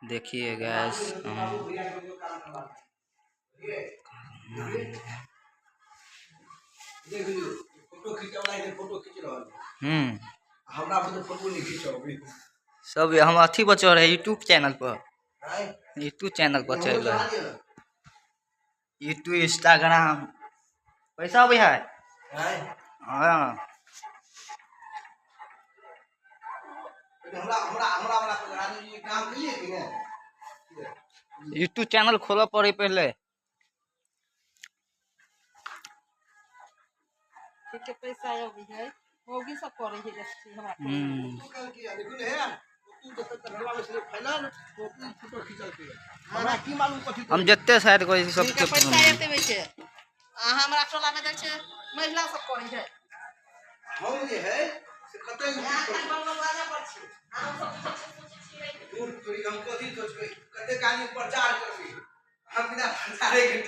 देखिए गैस सब हम अथी पर चढ़ यूट्यूब चैनल पर चल रहा है यूट्यूब इंस्टाग्राम पैसा भी है हाँ यूट्यूब चैनल खोलो पड़े पहले पैसा होगी सब करे हम जत्ते शायद कोई सब के पैसा एते में छै हमरा टोला में दै छै महिला सब करे छै हम जे है से कतै बनवाना पर छै हम सब दूर हम कथि सोचबै कते काली प्रचार करबै हम बिना प्रचारे के